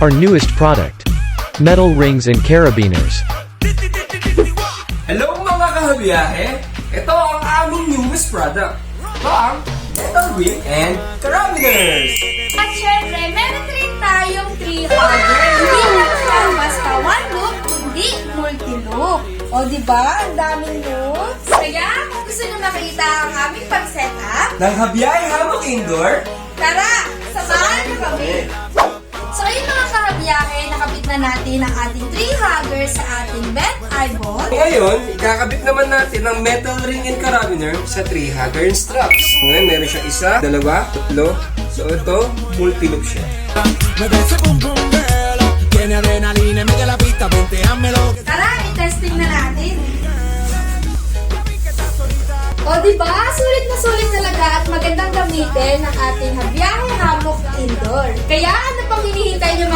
Our newest product. Metal rings and carabiners. Hello mga ka-hobbyahe! Ito ang aming newest product. Ito ang metal ring and Carabiners! At syempre, meron rin tayong 3 hugger. Hindi lang siya basta one loop, kundi multi-loop. O diba, ang daming loops? Kaya, kung gusto nyo makita ang aming pag-setup, Ng Habyahe Hammock Indoor, tara, samahan nyo kami! So ayun mga kahabyahe, nakabit na natin ang ating 3 huggers sa ating bent eyeball. ngayon, ikakabit naman natin ang metal ring and carabiner sa 3 hugger and straps. Ngayon, meron siya isa, dalawa, tatlo. So ito, multi-loop siya. Tara, i-testing na natin. O diba, sulit talaga at magandang gamitin ng ating Habyahe Hammock Indoor. Kaya ano pang hinihintay nyo